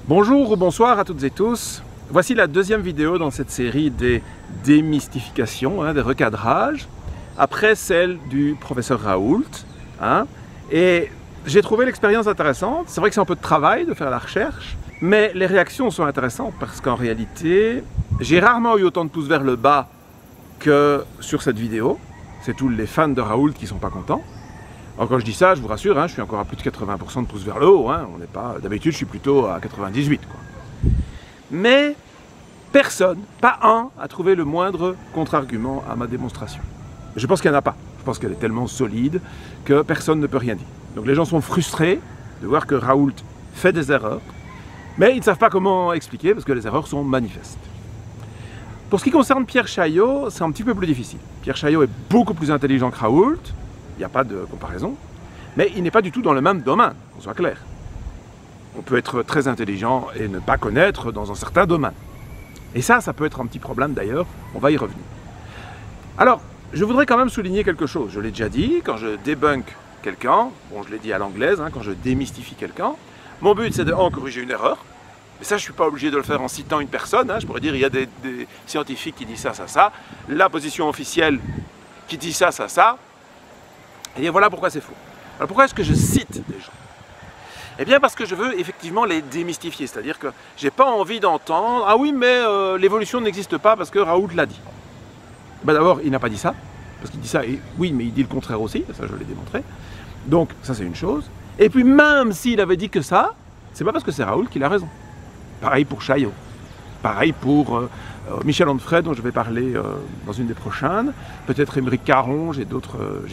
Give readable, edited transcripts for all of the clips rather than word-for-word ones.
Bonjour ou bonsoir à toutes et tous. Voici la deuxième vidéo dans cette série des démystifications, des recadrages, après celle du professeur Raoult. Et j'ai trouvé l'expérience intéressante. C'est vrai que c'est un peu de travail de faire la recherche, mais les réactions sont intéressantes parce qu'en réalité, j'ai rarement eu autant de pouces vers le bas que sur cette vidéo. C'est tous les fans de Raoult qui ne sont pas contents. Alors quand je dis ça, je vous rassure, je suis encore à plus de 80% de pouces vers le haut. On n'est pas, d'habitude, je suis plutôt à 98. Mais personne, pas un, a trouvé le moindre contre-argument à ma démonstration. Je pense qu'il n'y en a pas. Je pense qu'elle est tellement solide que personne ne peut rien dire. Donc les gens sont frustrés de voir que Raoult fait des erreurs, mais ils ne savent pas comment expliquer parce que les erreurs sont manifestes. Pour ce qui concerne Pierre Chaillot, c'est un petit peu plus difficile. Pierre Chaillot est beaucoup plus intelligent que Raoult. Il n'y a pas de comparaison, mais il n'est pas du tout dans le même domaine, qu'on soit clair. On peut être très intelligent et ne pas connaître dans un certain domaine. Et ça peut être un petit problème d'ailleurs, on va y revenir. Alors, je voudrais quand même souligner quelque chose. Je l'ai déjà dit, quand je débunk quelqu'un, bon je l'ai dit à l'anglaise, quand je démystifie quelqu'un, mon but c'est de corriger une erreur. Mais ça, je ne suis pas obligé de le faire en citant une personne. Je pourrais dire, il y a des scientifiques qui disent ça. La position officielle qui dit ça. Et voilà pourquoi c'est faux. Alors pourquoi est-ce que je cite des gens? Eh bien parce que je veux effectivement les démystifier, c'est-à-dire que j'ai pas envie d'entendre « Ah oui, mais l'évolution n'existe pas parce que Raoult l'a dit ». D'abord, il n'a pas dit ça, parce qu'il dit ça, et oui, mais il dit le contraire aussi, ça je l'ai démontré. Donc ça c'est une chose. Et puis même s'il avait dit que ça, c'est pas parce que c'est Raoult qu'il a raison. Pareil pour Chaillot. Pareil pour Michel Onfray, dont je vais parler dans une des prochaines. Peut-être Émeric Caron, j'ai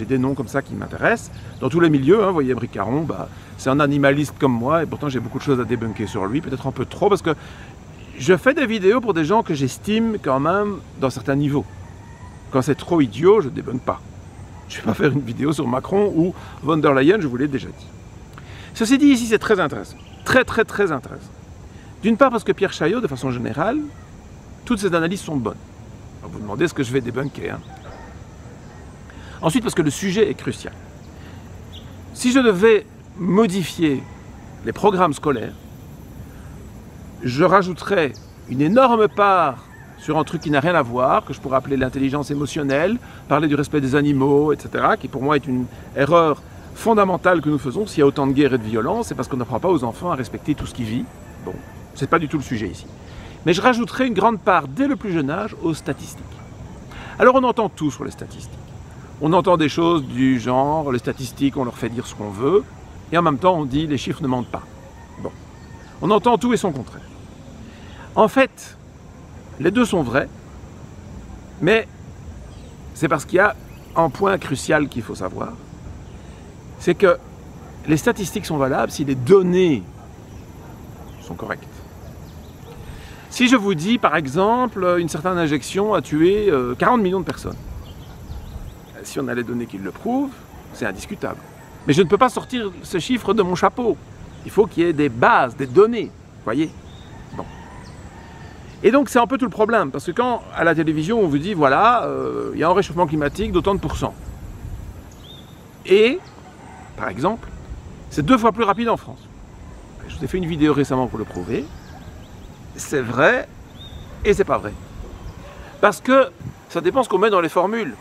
des noms comme ça qui m'intéressent. Dans tous les milieux, vous voyez, Émeric Caron, c'est un animaliste comme moi, et pourtant j'ai beaucoup de choses à débunker sur lui, peut-être un peu trop, parce que je fais des vidéos pour des gens que j'estime quand même dans certains niveaux. Quand c'est trop idiot, je ne débunk pas. Je ne vais pas faire une vidéo sur Macron ou von der Leyen, je vous l'ai déjà dit. Ceci dit, ici c'est très intéressant. Très intéressant. D'une part parce que Pierre Chaillot, de façon générale, toutes ses analyses sont bonnes. Alors vous demandez ce que je vais débunker. Ensuite parce que le sujet est crucial. Si je devais modifier les programmes scolaires, je rajouterais une énorme part sur un truc qui n'a rien à voir, que je pourrais appeler l'intelligence émotionnelle, parler du respect des animaux, etc., qui pour moi est une erreur fondamentale que nous faisons. S'il y a autant de guerre et de violence, c'est parce qu'on n'apprend pas aux enfants à respecter tout ce qui vit. Bon, c'est pas du tout le sujet ici. Mais je rajouterai une grande part, dès le plus jeune âge, aux statistiques. Alors on entend tout sur les statistiques. On entend des choses du genre, les statistiques, on leur fait dire ce qu'on veut, et en même temps on dit les chiffres ne mentent pas. Bon, on entend tout et son contraire. En fait, les deux sont vrais, mais c'est parce qu'il y a un point crucial qu'il faut savoir, c'est que les statistiques sont valables si les données sont correctes. Si je vous dis, par exemple, une certaine injection a tué 40 millions de personnes, si on a les données qui le prouvent, c'est indiscutable. Mais je ne peux pas sortir ce chiffre de mon chapeau. Il faut qu'il y ait des bases, des données, voyez. Bon. Et donc c'est un peu tout le problème, parce que quand à la télévision on vous dit, voilà, il y a un réchauffement climatique d'autant de pourcents. Et, par exemple, c'est 2 fois plus rapide en France. Je vous ai fait une vidéo récemment pour le prouver. C'est vrai et c'est pas vrai. Parce que ça dépend ce qu'on met dans les formules.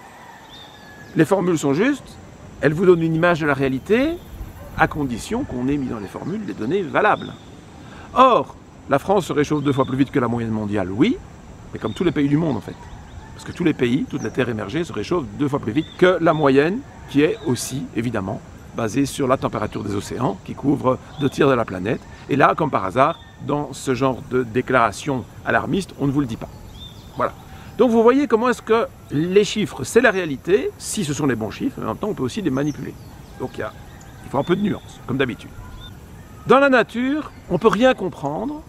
Les formules sont justes, elles vous donnent une image de la réalité, à condition qu'on ait mis dans les formules des données valables. Or, la France se réchauffe 2 fois plus vite que la moyenne mondiale, oui, mais comme tous les pays du monde en fait. Parce que tous les pays, toute la terre émergée se réchauffe 2 fois plus vite que la moyenne, qui est aussi, évidemment, basée sur la température des océans, qui couvre 2/3 de la planète. Et là, comme par hasard, dans ce genre de déclaration alarmiste, on ne vous le dit pas. Voilà. Donc vous voyez comment est-ce que les chiffres, c'est la réalité, si ce sont les bons chiffres, mais en même temps on peut aussi les manipuler. Donc il faut un peu de nuance, comme d'habitude. Dans la nature, on ne peut rien comprendre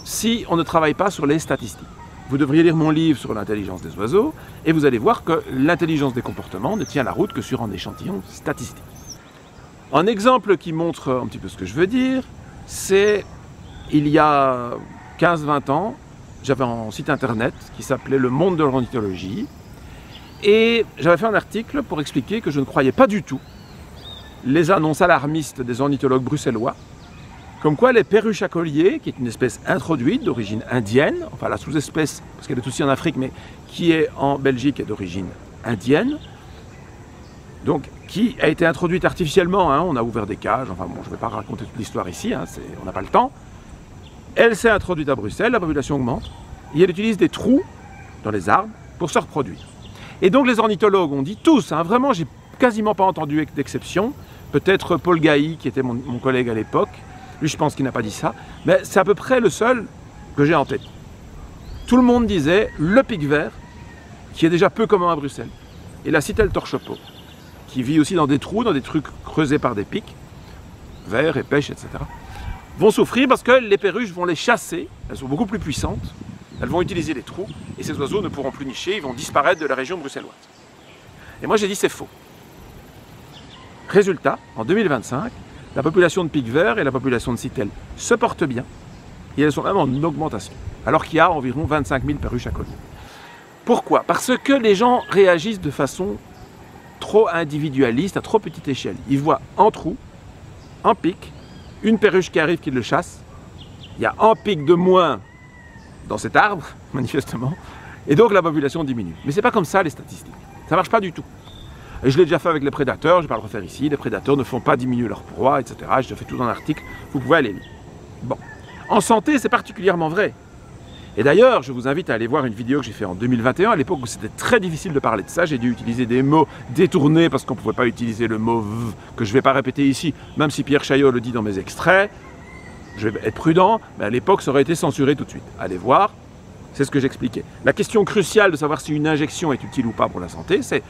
si on ne travaille pas sur les statistiques. Vous devriez lire mon livre sur l'intelligence des oiseaux, et vous allez voir que l'intelligence des comportements ne tient la route que sur un échantillon statistique. Un exemple qui montre un petit peu ce que je veux dire, c'est il y a 15-20 ans, j'avais un site internet qui s'appelait Le Monde de l'Ornithologie et j'avais fait un article pour expliquer que je ne croyais pas du tout les annonces alarmistes des ornithologues bruxellois comme quoi les perruches à collier, qui est une espèce introduite d'origine indienne, enfin la sous-espèce, parce qu'elle est aussi en Afrique, mais qui est en Belgique et d'origine indienne, donc qui a été introduite artificiellement, hein, on a ouvert des cages, enfin bon, je ne vais pas raconter toute l'histoire ici, hein, on n'a pas le temps. Elle s'est introduite à Bruxelles, la population augmente, et elle utilise des trous dans les arbres pour se reproduire. Et donc les ornithologues ont dit tous, hein, vraiment, j'ai quasiment pas entendu d'exception, peut-être Paul Gailly, qui était mon collègue à l'époque, lui je pense qu'il n'a pas dit ça, mais c'est à peu près le seul que j'ai en tête. Tout le monde disait le pic vert, qui est déjà peu commun à Bruxelles, et la citelle torchepeau, qui vit aussi dans des trous, dans des trucs creusés par des pics, verts et pêche, etc., vont souffrir parce que les perruches vont les chasser, elles sont beaucoup plus puissantes, elles vont utiliser les trous, et ces oiseaux ne pourront plus nicher, ils vont disparaître de la région bruxelloise. Et moi j'ai dit c'est faux. Résultat, en 2025, la population de pics verts et la population de citelles se portent bien, et elles sont même en augmentation, alors qu'il y a environ 25 000 perruches à collier. Pourquoi? Parce que les gens réagissent de façon trop individualiste, à trop petite échelle. Ils voient un trou, un pic, une perruche qui arrive qui le chasse, il y a un pic de moins dans cet arbre, manifestement, et donc la population diminue. Mais c'est pas comme ça les statistiques, ça marche pas du tout. Et je l'ai déjà fait avec les prédateurs, je ne vais pas le refaire ici, les prédateurs ne font pas diminuer leur proie, etc. Je fais tout dans l'article, vous pouvez aller lire. Bon, en santé c'est particulièrement vrai. Et d'ailleurs, je vous invite à aller voir une vidéo que j'ai faite en 2021, à l'époque où c'était très difficile de parler de ça, j'ai dû utiliser des mots détournés parce qu'on ne pouvait pas utiliser le mot v, que je ne vais pas répéter ici, même si Pierre Chaillot le dit dans mes extraits. Je vais être prudent, mais à l'époque ça aurait été censuré tout de suite. Allez voir, c'est ce que j'expliquais. La question cruciale de savoir si une injection est utile ou pas pour la santé, c'est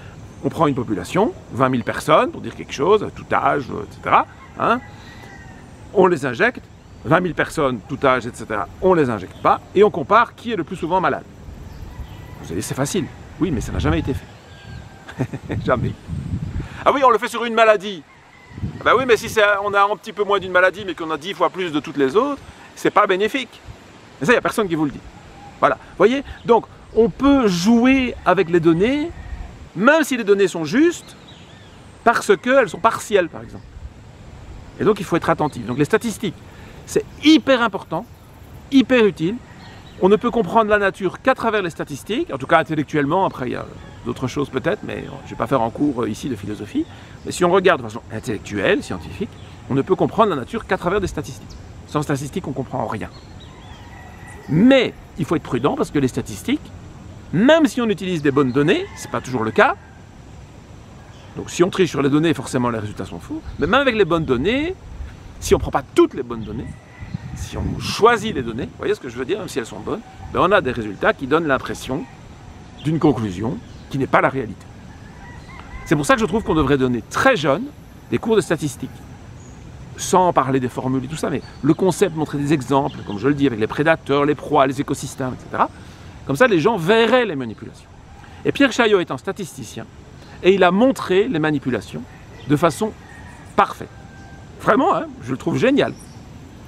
on prend une population, 20 000 personnes, pour dire quelque chose, tout âge, etc. Hein, on les injecte, 20 000 personnes, tout âge, etc. On ne les injecte pas, et on compare qui est le plus souvent malade. Vous allez dire, c'est facile. Oui, mais ça n'a jamais été fait. Jamais. Ah oui, on le fait sur une maladie. Ben oui, mais si on a un petit peu moins d'une maladie, mais qu'on a 10 fois plus de toutes les autres, c'est pas bénéfique. Et ça, il n'y a personne qui vous le dit. Voilà. Vous voyez? Donc, on peut jouer avec les données, même si les données sont justes, parce qu'elles sont partielles, par exemple. Et donc, il faut être attentif. Donc, les statistiques, c'est hyper important, hyper utile. On ne peut comprendre la nature qu'à travers les statistiques, en tout cas intellectuellement, après il y a d'autres choses peut-être, mais je ne vais pas faire en cours ici de philosophie. Mais si on regarde de façon intellectuelle, scientifique, on ne peut comprendre la nature qu'à travers des statistiques. Sans statistiques, on ne comprend rien. Mais il faut être prudent parce que les statistiques, même si on utilise des bonnes données, ce n'est pas toujours le cas. Donc si on triche sur les données, forcément les résultats sont faux. Mais même avec les bonnes données, si on ne prend pas toutes les bonnes données, si on choisit les données, vous voyez ce que je veux dire, même si elles sont bonnes, ben on a des résultats qui donnent l'impression d'une conclusion qui n'est pas la réalité. C'est pour ça que je trouve qu'on devrait donner très jeune des cours de statistiques, sans parler des formules et tout ça, mais le concept, montrer des exemples, comme je le dis, avec les prédateurs, les proies, les écosystèmes, etc. Comme ça, les gens verraient les manipulations. Et Pierre Chaillot est un statisticien, et il a montré les manipulations de façon parfaite. Vraiment, hein, je le trouve génial.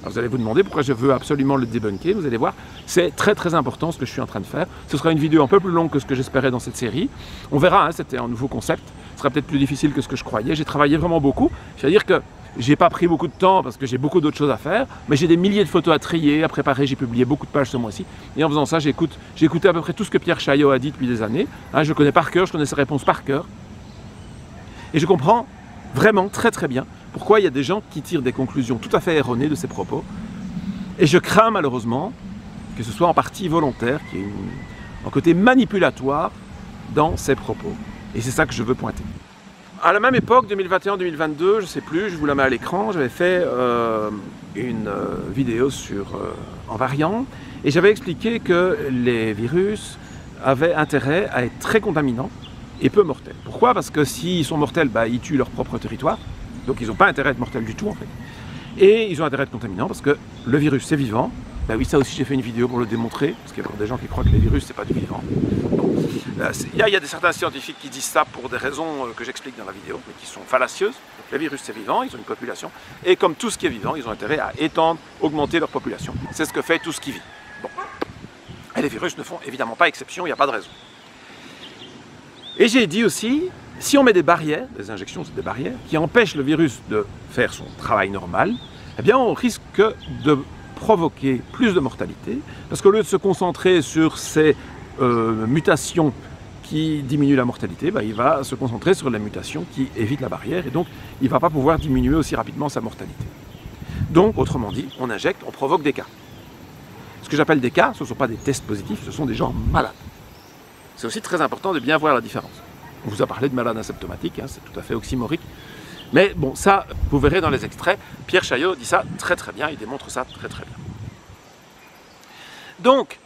Alors vous allez vous demander pourquoi je veux absolument le débunker, vous allez voir, c'est très très important ce que je suis en train de faire. Ce sera une vidéo un peu plus longue que ce que j'espérais dans cette série. On verra, hein, c'était un nouveau concept, ce sera peut-être plus difficile que ce que je croyais. J'ai travaillé vraiment beaucoup, c'est-à-dire que j'ai pas pris beaucoup de temps parce que j'ai beaucoup d'autres choses à faire, mais j'ai des milliers de photos à trier, à préparer, j'ai publié beaucoup de pages ce mois-ci. Et en faisant ça, j'ai écouté à peu près tout ce que Pierre Chaillot a dit depuis des années. Hein, je le connais par cœur, je connais ses réponses par cœur. Et je comprends vraiment très très bien pourquoi il y a des gens qui tirent des conclusions tout à fait erronées de ces propos. Et je crains malheureusement que ce soit en partie volontaire, qu'il y ait un côté manipulatoire dans ces propos. Et c'est ça que je veux pointer. À la même époque, 2021-2022, je ne sais plus, je vous la mets à l'écran, j'avais fait une vidéo en variant, et j'avais expliqué que les virus avaient intérêt à être très contaminants et peu mortels. Pourquoi? Parce que s'ils sont mortels, bah, ils tuent leur propre territoire, donc ils n'ont pas intérêt à être mortels du tout en fait. Et ils ont intérêt à être contaminants parce que le virus c'est vivant. Ben oui, ça aussi j'ai fait une vidéo pour le démontrer, parce qu'il y a encore des gens qui croient que les virus c'est pas du vivant. Bon. Il y a certains scientifiques qui disent ça pour des raisons que j'explique dans la vidéo, mais qui sont fallacieuses. Donc, les virus c'est vivant, ils ont une population, et comme tout ce qui est vivant, ils ont intérêt à étendre, augmenter leur population. C'est ce que fait tout ce qui vit. Bon. Et les virus ne font évidemment pas exception, il n'y a pas de raison. Et j'ai dit aussi, si on met des barrières, des injections c'est des barrières, qui empêchent le virus de faire son travail normal, eh bien on risque de provoquer plus de mortalité, parce qu'au lieu de se concentrer sur ces mutations qui diminuent la mortalité, il va se concentrer sur les mutations qui évitent la barrière, et donc il ne va pas pouvoir diminuer aussi rapidement sa mortalité. Donc, autrement dit, on injecte, on provoque des cas. Ce que j'appelle des cas, ce ne sont pas des tests positifs, ce sont des gens malades. C'est aussi très important de bien voir la différence. On vous a parlé de malades asymptomatiques, hein, c'est tout à fait oxymorique. Mais bon, ça, vous verrez dans les extraits, Pierre Chaillot dit ça très très bien, il démontre ça très très bien. Donc,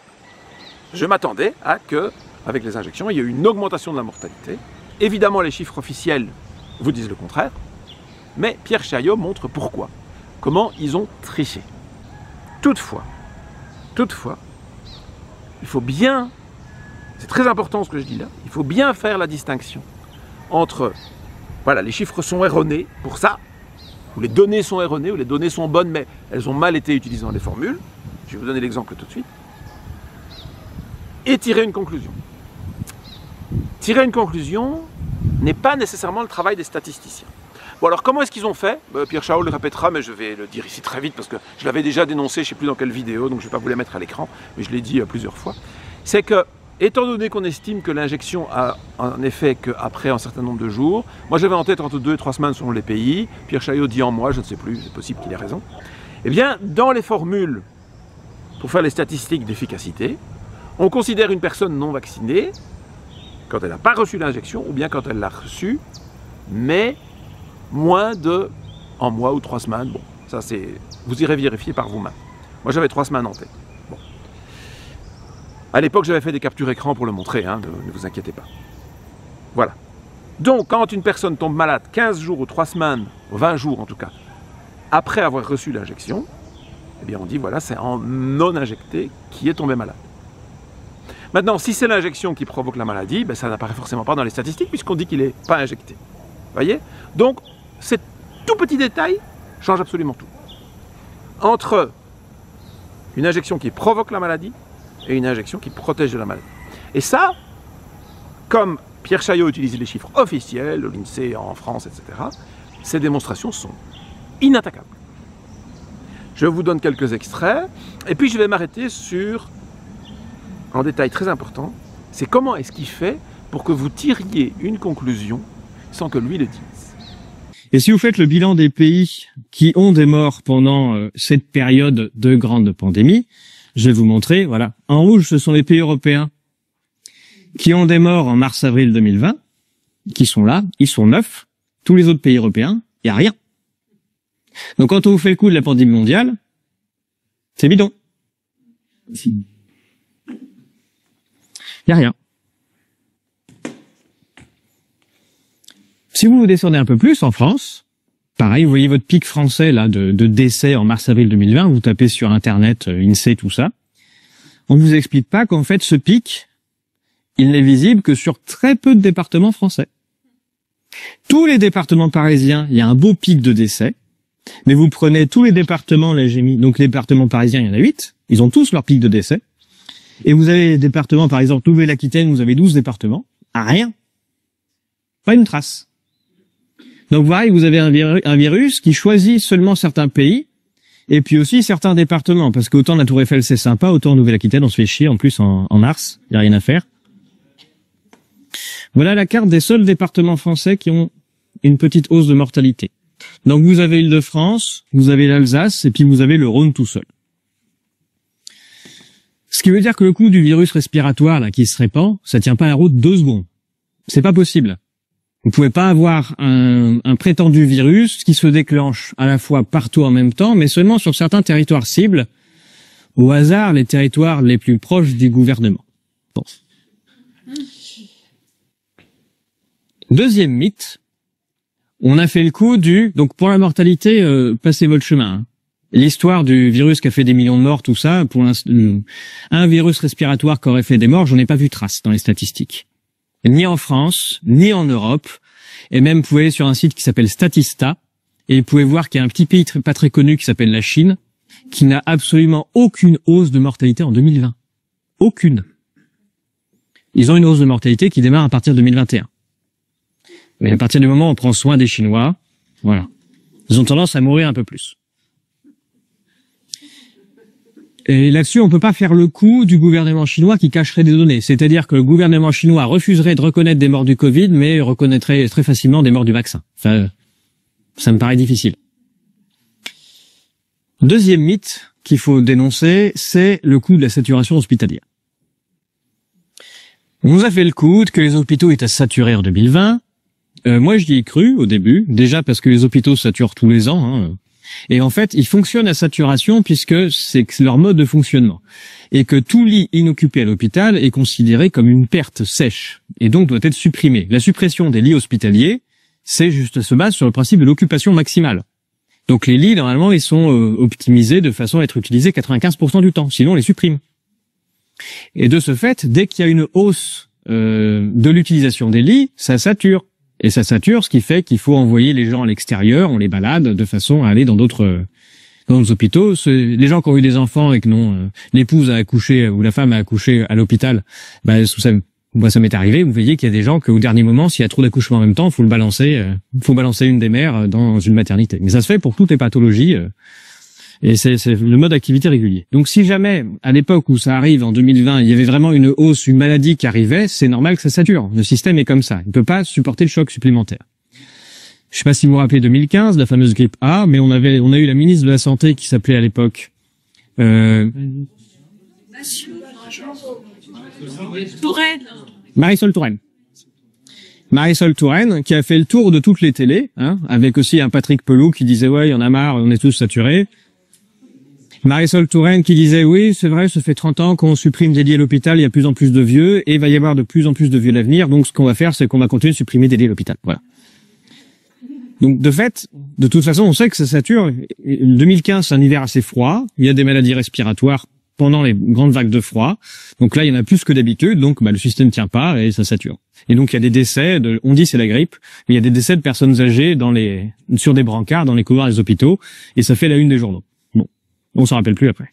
je m'attendais à que, avec les injections, il y ait une augmentation de la mortalité. Évidemment, les chiffres officiels vous disent le contraire, mais Pierre Chaillot montre pourquoi, comment ils ont triché. Toutefois, il faut bien, c'est très important ce que je dis là, il faut bien faire la distinction entre, voilà, les chiffres sont erronés pour ça, ou les données sont erronées, ou les données sont bonnes, mais elles ont mal été utilisées dans les formules. Je vais vous donner l'exemple tout de suite. Et tirer une conclusion. Tirer une conclusion n'est pas nécessairement le travail des statisticiens. Bon, alors comment est-ce qu'ils ont fait? Pierre Chaillot le répétera, mais je vais le dire ici très vite parce que je l'avais déjà dénoncé, je ne sais plus dans quelle vidéo, donc je ne vais pas vous les mettre à l'écran, mais je l'ai dit plusieurs fois. C'est que, étant donné qu'on estime que l'injection a un effet qu'après un certain nombre de jours, moi j'avais en tête entre 2 et 3 semaines selon les pays, Pierre Chaillot dit en mois, je ne sais plus, c'est possible qu'il ait raison. Eh bien, dans les formules, pour faire les statistiques d'efficacité, on considère une personne non vaccinée quand elle n'a pas reçu l'injection, ou bien quand elle l'a reçue, mais moins de en mois ou 3 semaines. Bon, ça c'est, vous irez vérifier par vous-même. Moi j'avais 3 semaines en tête. Bon. À l'époque j'avais fait des captures écran pour le montrer, hein, ne vous inquiétez pas. Voilà. Donc quand une personne tombe malade 15 jours ou 3 semaines, 20 jours en tout cas, après avoir reçu l'injection, eh bien on dit voilà, c'est en non injecté qui est tombé malade. Maintenant, si c'est l'injection qui provoque la maladie, ben, ça n'apparaît forcément pas dans les statistiques puisqu'on dit qu'il n'est pas injecté. Vous voyez? Donc, ces tout petits détails changent absolument tout. Entre une injection qui provoque la maladie et une injection qui protège de la maladie. Et ça, comme Pierre Chaillot utilise les chiffres officiels, de l'INSEE en France, etc., ces démonstrations sont inattaquables. Je vous donne quelques extraits, et puis je vais m'arrêter sur un détail très important, c'est comment est-ce qu'il fait pour que vous tiriez une conclusion sans que lui le dise. Et si vous faites le bilan des pays qui ont des morts pendant cette période de grande pandémie, je vais vous montrer, voilà. En rouge, ce sont les pays européens qui ont des morts en mars-avril 2020, qui sont là, ils sont 9. Tous les autres pays européens, il n'y a rien. Donc quand on vous fait le coup de la pandémie mondiale, c'est bidon. Il n'y a rien. Si vous descendez un peu plus en France, pareil, vous voyez votre pic français là de décès en mars-avril 2020, vous tapez sur Internet, INSEE, tout ça. On vous explique pas qu'en fait ce pic, il n'est visible que sur très peu de départements français. Tous les départements parisiens, il y a un beau pic de décès, mais vous prenez tous les départements, là j'ai mis, donc les départements parisiens, il y en a 8, ils ont tous leur pic de décès. Et vous avez les départements, par exemple, Nouvelle-Aquitaine, vous avez 12 départements, rien. Pas une trace. Donc voilà, vous avez un virus qui choisit seulement certains pays, et puis aussi certains départements, parce qu'autant la Tour Eiffel c'est sympa, autant Nouvelle-Aquitaine on se fait chier, en plus en mars, il n'y a rien à faire. Voilà la carte des seuls départements français qui ont une petite hausse de mortalité. Donc vous avez l'Île-de-France, vous avez l'Alsace, et puis vous avez le Rhône tout seul. Ce qui veut dire que le coup du virus respiratoire là qui se répand, ça tient pas la route 2 secondes. C'est pas possible. Vous pouvez pas avoir un prétendu virus qui se déclenche à la fois partout en même temps, mais seulement sur certains territoires cibles, au hasard les territoires les plus proches du gouvernement. Bon. Deuxième mythe, on a fait le coup du... Donc pour la mortalité, passez votre chemin. Hein. L'histoire du virus qui a fait des millions de morts, tout ça, pour un virus respiratoire qui aurait fait des morts, j'en ai pas vu trace dans les statistiques. Ni en France, ni en Europe, et même vous pouvez aller sur un site qui s'appelle Statista, et vous pouvez voir qu'il y a un petit pays pas très connu qui s'appelle la Chine, qui n'a absolument aucune hausse de mortalité en 2020. Aucune. Ils ont une hausse de mortalité qui démarre à partir de 2021. Mais à partir du moment où on prend soin des Chinois, voilà. Ils ont tendance à mourir un peu plus. Et là-dessus, on peut pas faire le coup du gouvernement chinois qui cacherait des données. C'est-à-dire que le gouvernement chinois refuserait de reconnaître des morts du Covid, mais reconnaîtrait très facilement des morts du vaccin. Enfin, ça me paraît difficile. Deuxième mythe qu'il faut dénoncer, c'est le coût de la saturation hospitalière. On nous a fait le coup que les hôpitaux étaient saturés en 2020. Moi, j'y ai cru au début, déjà parce que les hôpitaux saturent tous les ans, hein. Et en fait, ils fonctionnent à saturation puisque c'est leur mode de fonctionnement. Et que tout lit inoccupé à l'hôpital est considéré comme une perte sèche et donc doit être supprimé. La suppression des lits hospitaliers, c'est juste se base sur le principe de l'occupation maximale. Donc les lits, normalement, ils sont optimisés de façon à être utilisés 95% du temps, sinon on les supprime. Et de ce fait, dès qu'il y a une hausse de l'utilisation des lits, ça sature. Et ça sature, ce qui fait qu'il faut envoyer les gens à l'extérieur, on les balade de façon à aller dans d'autres hôpitaux. Les gens qui ont eu des enfants et que non, l'épouse a accouché ou la femme a accouché à l'hôpital, bah, ça m'est arrivé. Vous voyez qu'il y a des gens qu'au dernier moment, s'il y a trop d'accouchements en même temps, faut balancer une des mères dans une maternité. Mais ça se fait pour toutes les pathologies. Et c'est le mode d'activité régulier. Donc si jamais, à l'époque où ça arrive, en 2020, il y avait vraiment une hausse, une maladie qui arrivait, c'est normal que ça sature. Le système est comme ça. Il ne peut pas supporter le choc supplémentaire. Je ne sais pas si vous vous rappelez 2015, la fameuse grippe A, mais on a eu la ministre de la Santé qui s'appelait à l'époque... Marisol Touraine. Marisol Touraine, qui a fait le tour de toutes les télés, hein, avec aussi un Patrick Pelou qui disait « Ouais, il y en a marre, on est tous saturés ». Marisol Touraine qui disait « Oui, c'est vrai, ça fait 30 ans qu'on supprime des lits à l'hôpital, il y a de plus en plus de vieux, et il va y avoir de plus en plus de vieux à l'avenir, donc ce qu'on va faire, c'est qu'on va continuer de supprimer des lits à l'hôpital. » Voilà. Donc de fait, de toute façon, on sait que ça sature. 2015, c'est un hiver assez froid, il y a des maladies respiratoires pendant les grandes vagues de froid, donc là, il y en a plus que d'habitude, donc le système tient pas et ça sature. Et donc il y a des décès, on dit c'est la grippe, mais il y a des décès de personnes âgées sur des brancards, dans les couloirs des hôpitaux, et ça fait la une des journaux. On s'en rappelle plus après.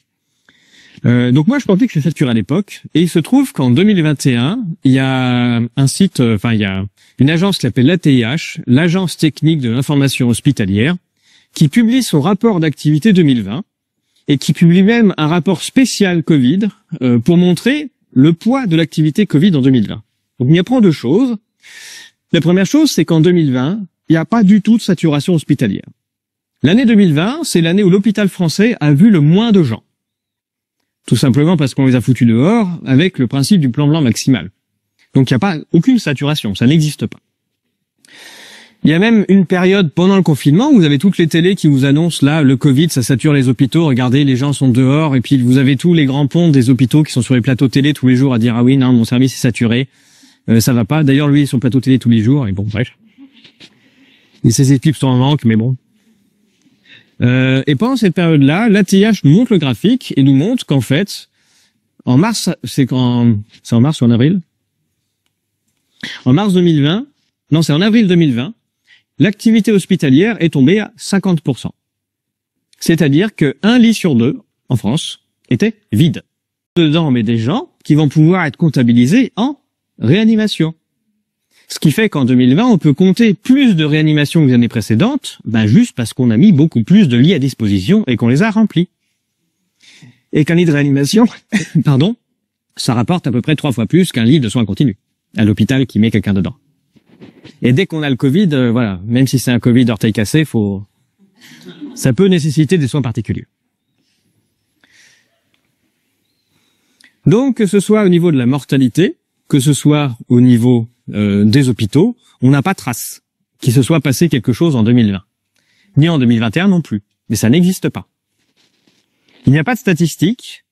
Donc moi, je pensais que c'était saturé à l'époque, et il se trouve qu'en 2021, il y a il y a une agence qui s'appelle l'ATIH, l'Agence Technique de l'Information Hospitalière, qui publie son rapport d'activité 2020, et qui publie même un rapport spécial Covid, pour montrer le poids de l'activité Covid en 2020. Donc il y apprend deux choses. La première chose, c'est qu'en 2020, il n'y a pas du tout de saturation hospitalière. L'année 2020, c'est l'année où l'hôpital français a vu le moins de gens. Tout simplement parce qu'on les a foutus dehors avec le principe du plan blanc maximal. Donc il n'y a pas aucune saturation, ça n'existe pas. Il y a même une période pendant le confinement où vous avez toutes les télés qui vous annoncent là, le Covid, ça sature les hôpitaux, regardez, les gens sont dehors, et puis vous avez tous les grands ponts des hôpitaux qui sont sur les plateaux télé tous les jours à dire « Ah oui, non, mon service est saturé, ça va pas ». D'ailleurs, lui, il est sur le plateau télé tous les jours, et bon, bref. Et ses équipes sont en manque, mais bon. Et pendant cette période-là, l'ATIH nous montre le graphique et nous montre qu'en fait, en mars, c'est en mars ou en avril? En mars 2020, non, c'est en avril 2020, l'activité hospitalière est tombée à 50%. C'est-à-dire que un lit sur deux, en France, était vide. Dedans, on met des gens qui vont pouvoir être comptabilisés en réanimation. Ce qui fait qu'en 2020, on peut compter plus de réanimations que les années précédentes, juste parce qu'on a mis beaucoup plus de lits à disposition et qu'on les a remplis. Et qu'un lit de réanimation, ça rapporte à peu près 3 fois plus qu'un lit de soins continus à l'hôpital qui met quelqu'un dedans. Et dès qu'on a le Covid, même si c'est un Covid orteil cassé, ça peut nécessiter des soins particuliers. Donc, que ce soit au niveau de la mortalité, que ce soit au niveau des hôpitaux, on n'a pas trace qu'il se soit passé quelque chose en 2020. Ni en 2021 non plus. Mais ça n'existe pas. Il n'y a pas de statistiques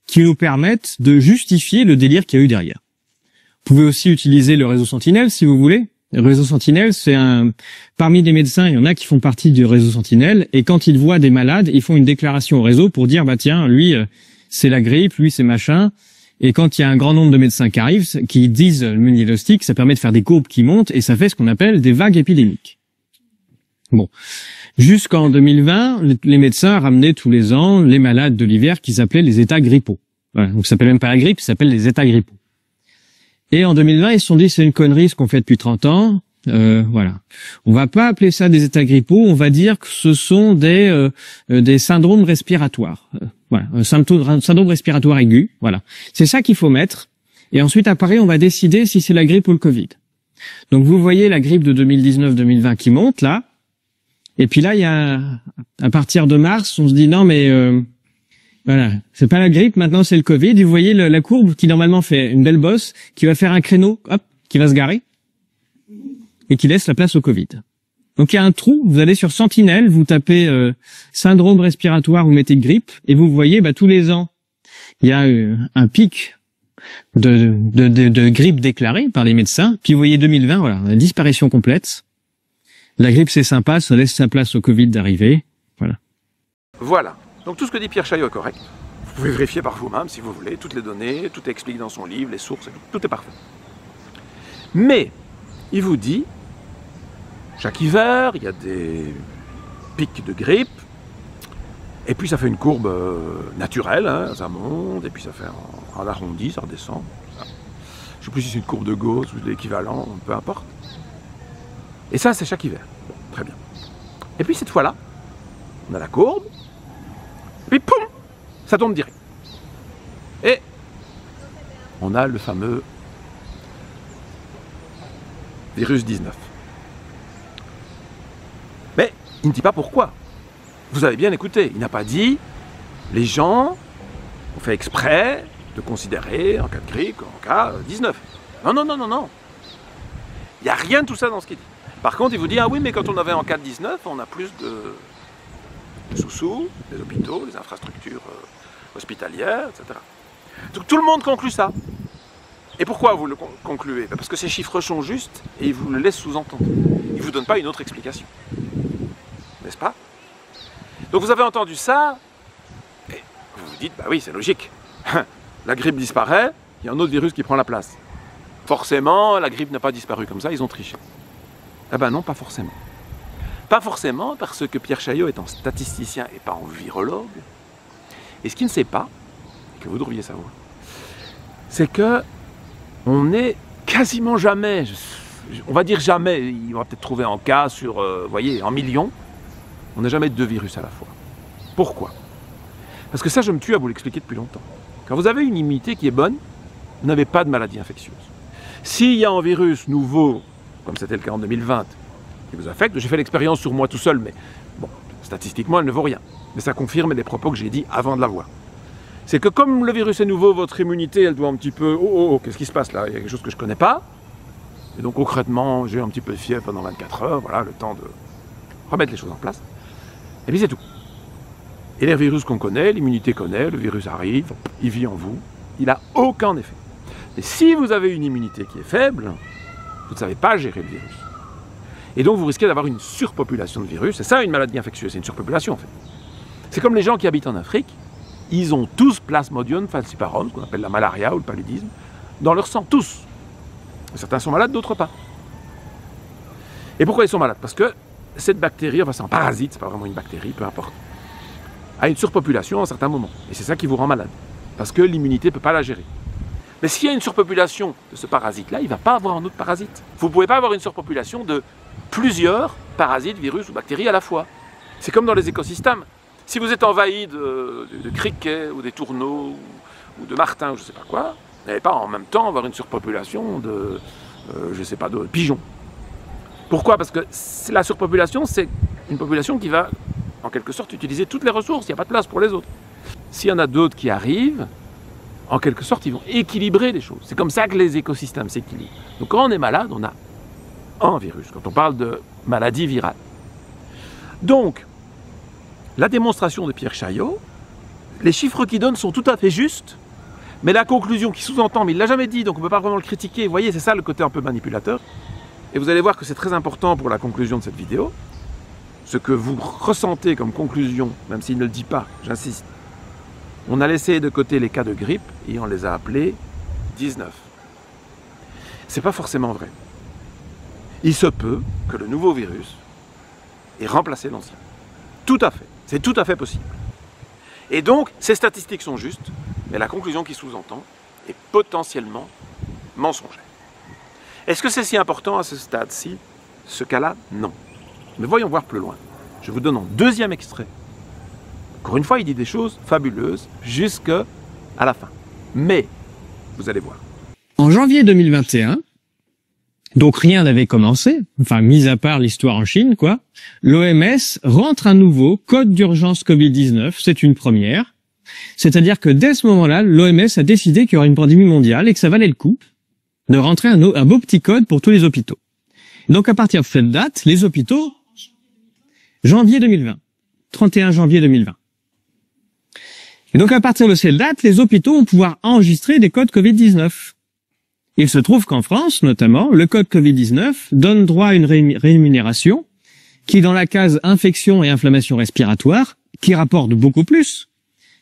qui nous permettent de justifier le délire qu'il y a eu derrière. Vous pouvez aussi utiliser le réseau Sentinelle si vous voulez. Le réseau Sentinelle, parmi les médecins, il y en a qui font partie du réseau Sentinelle, et quand ils voient des malades, ils font une déclaration au réseau pour dire, tiens, lui, c'est la grippe, lui, c'est machin. Et quand il y a un grand nombre de médecins qui arrivent, qui disent le diagnostic, ça permet de faire des courbes qui montent et ça fait ce qu'on appelle des vagues épidémiques. Bon. Jusqu'en 2020, les médecins ramenaient tous les ans les malades de l'hiver qu'ils appelaient les états grippaux. Voilà. Donc ça s'appelle même pas la grippe, ça s'appelle les états grippaux. Et en 2020, ils se sont dit c'est une connerie ce qu'on fait depuis 30 ans. Voilà. On va pas appeler ça des états grippaux, on va dire que ce sont des syndromes respiratoires. Voilà, un syndrome respiratoire aigu, voilà. C'est ça qu'il faut mettre. Et ensuite, après, on va décider si c'est la grippe ou le Covid. Donc, vous voyez la grippe de 2019-2020 qui monte, là. Et puis là, il y a, à partir de mars, on se dit, non, mais voilà, c'est pas la grippe, maintenant c'est le Covid. Et vous voyez la courbe qui, normalement, fait une belle bosse, qui va faire un créneau, hop, qui va se garer, et qui laisse la place au Covid. Donc, il y a un trou, vous allez sur Sentinelle, vous tapez syndrome respiratoire, vous mettez grippe, et vous voyez, tous les ans, il y a un pic de grippe déclarée par les médecins. Puis vous voyez 2020, voilà, la disparition complète. La grippe, c'est sympa, ça laisse sa place au Covid d'arriver. Voilà. Voilà. Donc tout ce que dit Pierre Chaillot est correct. Vous pouvez vérifier par vous-même si vous voulez, toutes les données, tout est expliqué dans son livre, les sources, tout est parfait. Mais, il vous dit, chaque hiver, il y a des pics de grippe, et puis ça fait une courbe naturelle, hein, ça monte, et puis ça fait en arrondi, ça redescend. Ça. Je ne sais plus si c'est une courbe de Gauss ou l'équivalent, peu importe. Et ça, c'est chaque hiver. Bon, très bien. Et puis cette fois-là, on a la courbe, et puis poum, ça tombe direct. Et on a le fameux virus 19. Mais il ne dit pas pourquoi. Vous avez bien écouté, il n'a pas dit les gens ont fait exprès de considérer en cas de grippe, en cas 19. Non, non, non, non, non. Il n'y a rien de tout ça dans ce qu'il dit. Par contre, il vous dit, ah oui, mais quand on avait en cas de 19, on a plus de sous-sous, les hôpitaux, les infrastructures hospitalières, etc. Donc tout le monde conclut ça. Et pourquoi vous le concluez? Parce que ces chiffres sont justes et il vous le laisse sous-entendre. Il ne vous donne pas une autre explication. N'est-ce pas? Donc vous avez entendu ça, et vous vous dites, bah oui, c'est logique. La grippe disparaît, il y a un autre virus qui prend la place. Forcément, la grippe n'a pas disparu comme ça, ils ont triché. Eh ben non, pas forcément. Pas forcément parce que Pierre Chaillot est un statisticien et pas un virologue. Et ce qu'il ne sait pas, et que vous devriez savoir, c'est que on n'est quasiment jamais, on va dire jamais, il va peut-être trouver un cas sur, vous voyez, en millions, on n'a jamais deux virus à la fois. Pourquoi? Parce que ça, je me tue à vous l'expliquer depuis longtemps. Quand vous avez une immunité qui est bonne, vous n'avez pas de maladie infectieuse. S'il y a un virus nouveau, comme c'était le cas en 2020, qui vous affecte, j'ai fait l'expérience sur moi tout seul, mais bon, statistiquement, elle ne vaut rien. Mais ça confirme les propos que j'ai dit avant de l'avoir. C'est que comme le virus est nouveau, votre immunité, elle doit un petit peu... Oh, qu'est-ce qui se passe là? Il y a quelque chose que je ne connais pas. Et donc concrètement, j'ai un petit peu de fièvre pendant 24 heures, voilà, le temps de remettre les choses en place. Et puis c'est tout. Et les virus qu'on connaît, l'immunité connaît, le virus arrive, il vit en vous, il n'a aucun effet. Et si vous avez une immunité qui est faible, vous ne savez pas gérer le virus. Et donc vous risquez d'avoir une surpopulation de virus. C'est ça une maladie infectieuse, c'est une surpopulation en fait. C'est comme les gens qui habitent en Afrique, ils ont tous Plasmodium falciparum, ce qu'on appelle la malaria ou le paludisme, dans leur sang, tous. Certains sont malades, d'autres pas. Et pourquoi ils sont malades? Parce que cette bactérie, enfin c'est un parasite, c'est pas vraiment une bactérie, peu importe, a une surpopulation à un certain moment. Et c'est ça qui vous rend malade. Parce que l'immunité ne peut pas la gérer. Mais s'il y a une surpopulation de ce parasite-là, il ne va pas avoir un autre parasite. Vous ne pouvez pas avoir une surpopulation de plusieurs parasites, virus ou bactéries à la fois. C'est comme dans les écosystèmes. Si vous êtes envahi de criquets ou des tourneaux ou de martins ou je ne sais pas quoi, vous n'allez pas en même temps avoir une surpopulation de, je ne sais pas, de pigeons. Pourquoi? Parce que la surpopulation, c'est une population qui va, en quelque sorte, utiliser toutes les ressources. Il n'y a pas de place pour les autres. S'il y en a d'autres qui arrivent, en quelque sorte, ils vont équilibrer les choses. C'est comme ça que les écosystèmes s'équilibrent. Donc quand on est malade, on a un virus, quand on parle de maladie virale. Donc, la démonstration de Pierre Chaillot, les chiffres qu'il donne sont tout à fait justes, mais la conclusion qui sous-entend, mais il ne l'a jamais dit, donc on ne peut pas vraiment le critiquer. Vous voyez, c'est ça le côté un peu manipulateur. Et vous allez voir que c'est très important pour la conclusion de cette vidéo. Ce que vous ressentez comme conclusion, même s'il ne le dit pas, j'insiste, on a laissé de côté les cas de grippe et on les a appelés 19. C'est pas forcément vrai. Il se peut que le nouveau virus ait remplacé l'ancien. Tout à fait. C'est tout à fait possible. Et donc, ces statistiques sont justes, mais la conclusion qui sous-entend est potentiellement mensongère. Est-ce que c'est si important à ce stade-ci? ce cas-là, non. Mais voyons voir plus loin. Je vous donne un deuxième extrait. Encore une fois, il dit des choses fabuleuses jusqu'à la fin. Mais, vous allez voir. En janvier 2021, donc rien n'avait commencé, enfin mis à part l'histoire en Chine, quoi, l'OMS rentre un nouveau code d'urgence Covid-19, c'est une première. C'est-à-dire que dès ce moment-là, l'OMS a décidé qu'il y aurait une pandémie mondiale et que ça valait le coup de rentrer un beau petit code pour tous les hôpitaux. Donc à partir de cette date, les hôpitaux, janvier 2020, 31 janvier 2020. Et donc à partir de cette date, les hôpitaux vont pouvoir enregistrer des codes Covid-19. Il se trouve qu'en France, notamment, le code Covid-19 donne droit à une rémunération qui, dans la case infection et inflammation respiratoire, qui rapporte beaucoup plus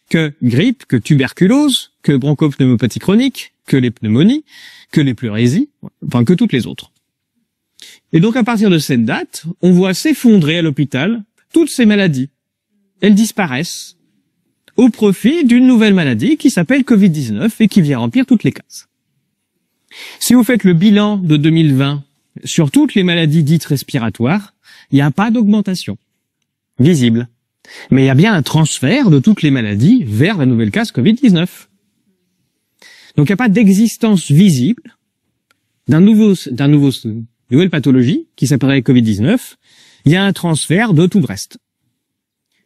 que grippe, que tuberculose, que bronchopneumopathie chronique, que les pneumonies, que les pleurésies, enfin que toutes les autres. Et donc à partir de cette date, on voit s'effondrer à l'hôpital toutes ces maladies. Elles disparaissent au profit d'une nouvelle maladie qui s'appelle Covid-19 et qui vient remplir toutes les cases. Si vous faites le bilan de 2020 sur toutes les maladies dites respiratoires, il n'y a pas d'augmentation visible. Mais il y a bien un transfert de toutes les maladies vers la nouvelle case Covid-19. Donc il n'y a pas d'existence visible nouvelle pathologie qui s'appellerait Covid-19. Il y a un transfert de tout le reste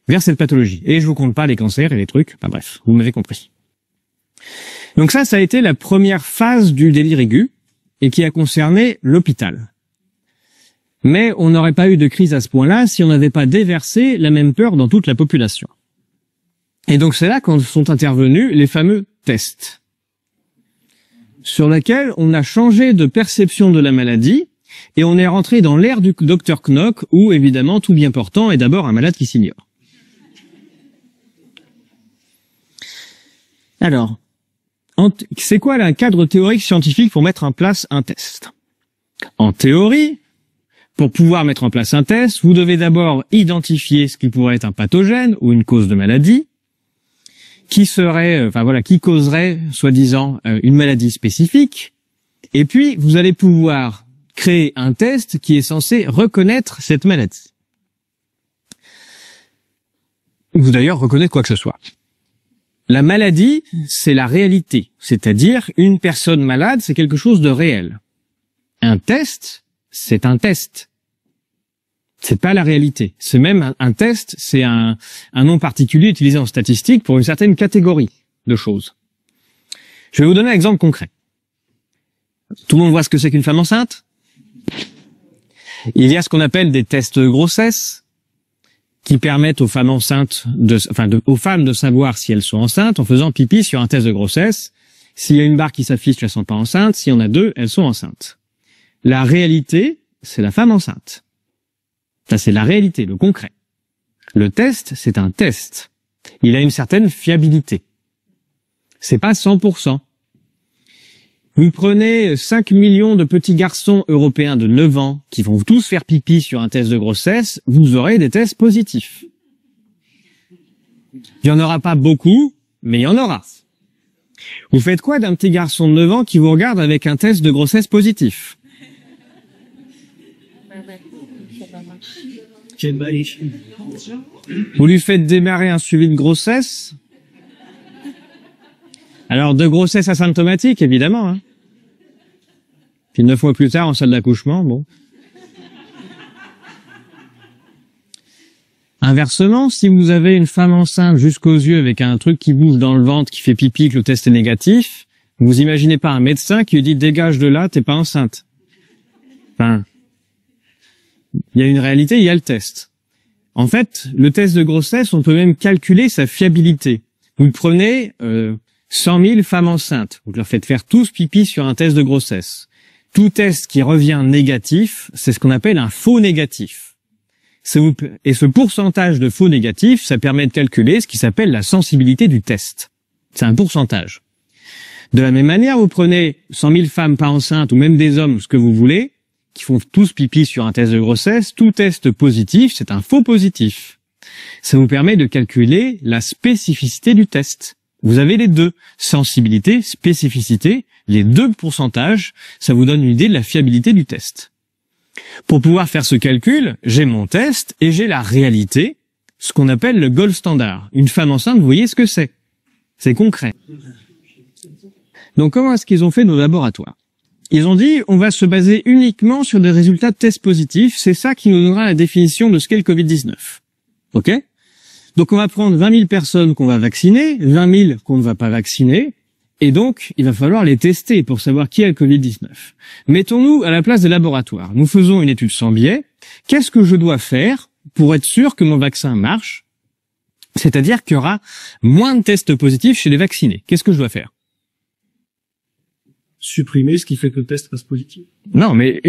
vers cette pathologie. Et je vous compte pas les cancers et les trucs. Enfin bref, vous m'avez compris. Donc ça a été la première phase du délire aigu et qui a concerné l'hôpital. Mais on n'aurait pas eu de crise à ce point-là si on n'avait pas déversé la même peur dans toute la population. Et donc c'est là qu'en sont intervenus les fameux tests, sur lesquels on a changé de perception de la maladie et on est rentré dans l'ère du docteur Knock où évidemment tout bien portant est d'abord un malade qui s'ignore. Alors, c'est quoi un cadre théorique scientifique pour mettre en place un test? En théorie, pour pouvoir mettre en place un test, vous devez d'abord identifier ce qui pourrait être un pathogène ou une cause de maladie, qui causerait, soi-disant, une maladie spécifique, et puis vous allez pouvoir créer un test qui est censé reconnaître cette maladie. Ou d'ailleurs reconnaître quoi que ce soit. La maladie, c'est la réalité, c'est-à-dire une personne malade, c'est quelque chose de réel. Un test, c'est un test. C'est pas la réalité. C'est même un test, c'est un nom particulier utilisé en statistique pour une certaine catégorie de choses. Je vais vous donner un exemple concret. Tout le monde voit ce que c'est qu'une femme enceinte? Il y a ce qu'on appelle des tests de grossesse qui permettent aux femmes enceintes aux femmes de savoir si elles sont enceintes en faisant pipi sur un test de grossesse. S'il y a une barre qui s'affiche, elles sont pas enceintes. S'il y en a deux, elles sont enceintes. La réalité, c'est la femme enceinte. Ça, c'est la réalité, le concret. Le test, c'est un test. Il a une certaine fiabilité. C'est pas 100%. Vous prenez 5 millions de petits garçons européens de 9 ans qui vont tous faire pipi sur un test de grossesse, vous aurez des tests positifs. Il y en aura pas beaucoup, mais il y en aura. Vous faites quoi d'un petit garçon de 9 ans qui vous regarde avec un test de grossesse positif? Vous lui faites démarrer un suivi de grossesse. Alors, de grossesse asymptomatique, évidemment. Hein. Puis 9 mois plus tard, en salle d'accouchement, bon. Inversement, si vous avez une femme enceinte jusqu'aux yeux avec un truc qui bouge dans le ventre, qui fait pipi, que le test est négatif, vous imaginez pas un médecin qui lui dit « dégage de là, t'es pas enceinte ». Enfin, il y a une réalité, il y a le test. En fait, le test de grossesse, on peut même calculer sa fiabilité. Vous prenez 100 000 femmes enceintes, vous leur faites faire tous pipi sur un test de grossesse. Tout test qui revient négatif, c'est ce qu'on appelle un faux négatif. Et ce pourcentage de faux négatifs, ça permet de calculer ce qui s'appelle la sensibilité du test. C'est un pourcentage. De la même manière, vous prenez 100 000 femmes pas enceintes ou même des hommes, ce que vous voulez, qui font tous pipi sur un test de grossesse, tout test positif, c'est un faux positif. Ça vous permet de calculer la spécificité du test. Vous avez les deux, sensibilité, spécificité, les deux pourcentages, ça vous donne une idée de la fiabilité du test. Pour pouvoir faire ce calcul, j'ai mon test et j'ai la réalité, ce qu'on appelle le gold standard. Une femme enceinte, vous voyez ce que c'est. C'est concret. Donc comment est-ce qu'ils ont fait nos laboratoires? Ils ont dit, on va se baser uniquement sur des résultats de tests positifs, c'est ça qui nous donnera la définition de ce qu'est le Covid-19. Ok? Donc on va prendre 20 000 personnes qu'on va vacciner, 20 000 qu'on ne va pas vacciner, et donc il va falloir les tester pour savoir qui a le Covid-19. Mettons-nous à la place des laboratoires. Nous faisons une étude sans biais. Qu'est-ce que je dois faire pour être sûr que mon vaccin marche? C'est-à-dire qu'il y aura moins de tests positifs chez les vaccinés. Qu'est-ce que je dois faire? Supprimer ce qui fait que le test reste positif. Non, mais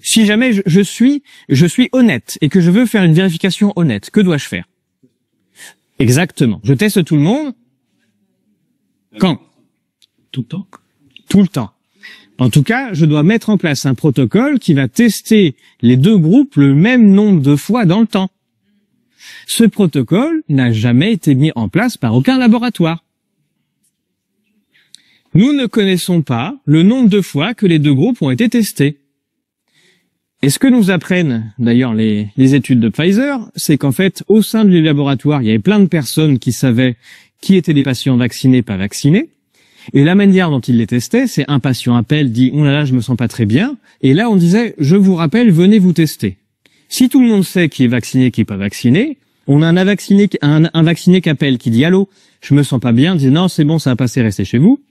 si jamais je suis honnête et que je veux faire une vérification honnête, que dois-je faire? Exactement. Je teste tout le monde. Quand? Tout le temps. Tout le temps. En tout cas, je dois mettre en place un protocole qui va tester les deux groupes le même nombre de fois dans le temps. Ce protocole n'a jamais été mis en place par aucun laboratoire. Nous ne connaissons pas le nombre de fois que les deux groupes ont été testés. Et ce que nous apprennent d'ailleurs les études de Pfizer, c'est qu'en fait, au sein du laboratoire, il y avait plein de personnes qui savaient qui étaient des patients vaccinés, pas vaccinés. Et la manière dont ils les testaient, c'est un patient appelle, dit « Oh là là, je me sens pas très bien ». Et là, on disait « Je vous rappelle, venez vous tester ». Si tout le monde sait qui est vacciné, qui est pas vacciné, on a un vacciné qui appelle, qui dit « Allô, je me sens pas bien », on dit « Non, c'est bon, ça va passer, restez chez vous ».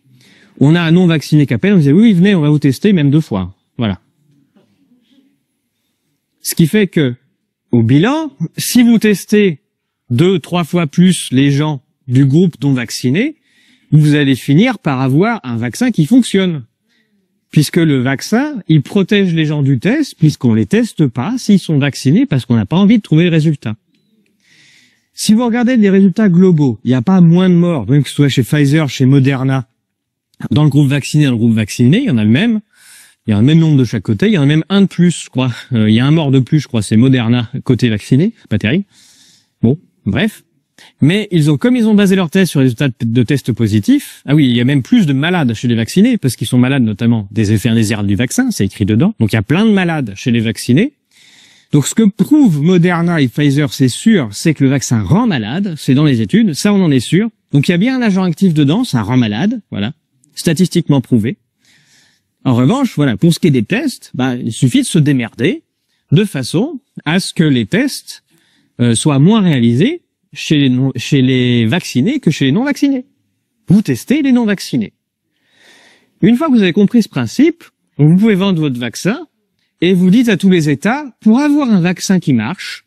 On a un non vacciné qui appelle, on dit « Oui, venez, on va vous tester, même 2 fois ». Voilà. Ce qui fait que, au bilan, si vous testez 2-3 fois plus les gens du groupe non vacciné, vous allez finir par avoir un vaccin qui fonctionne. Puisque le vaccin, il protège les gens du test, puisqu'on les teste pas s'ils sont vaccinés, parce qu'on n'a pas envie de trouver le résultat. Si vous regardez les résultats globaux, il n'y a pas moins de morts, même que ce soit chez Pfizer, chez Moderna, dans le groupe vacciné, dans le groupe vacciné, il y en a le même. Il y a le même nombre de chaque côté, il y en a même un de plus, je crois. Il y a un mort de plus, je crois, c'est Moderna, côté vacciné, c'est pas terrible. Bon, bref. Mais comme ils ont basé leur test sur les résultats de tests positifs, ah oui, il y a même plus de malades chez les vaccinés, parce qu'ils sont malades notamment des effets indésirables du vaccin, c'est écrit dedans. Donc il y a plein de malades chez les vaccinés. Donc ce que prouvent Moderna et Pfizer, c'est sûr, c'est que le vaccin rend malade, c'est dans les études, ça on en est sûr. Donc il y a bien un agent actif dedans, ça rend malade, voilà, statistiquement prouvé. En revanche, voilà, pour ce qui est des tests, il suffit de se démerder de façon à ce que les tests soient moins réalisés chez les vaccinés que chez les non-vaccinés. Vous testez les non-vaccinés. Une fois que vous avez compris ce principe, vous pouvez vendre votre vaccin et vous dites à tous les États, pour avoir un vaccin qui marche,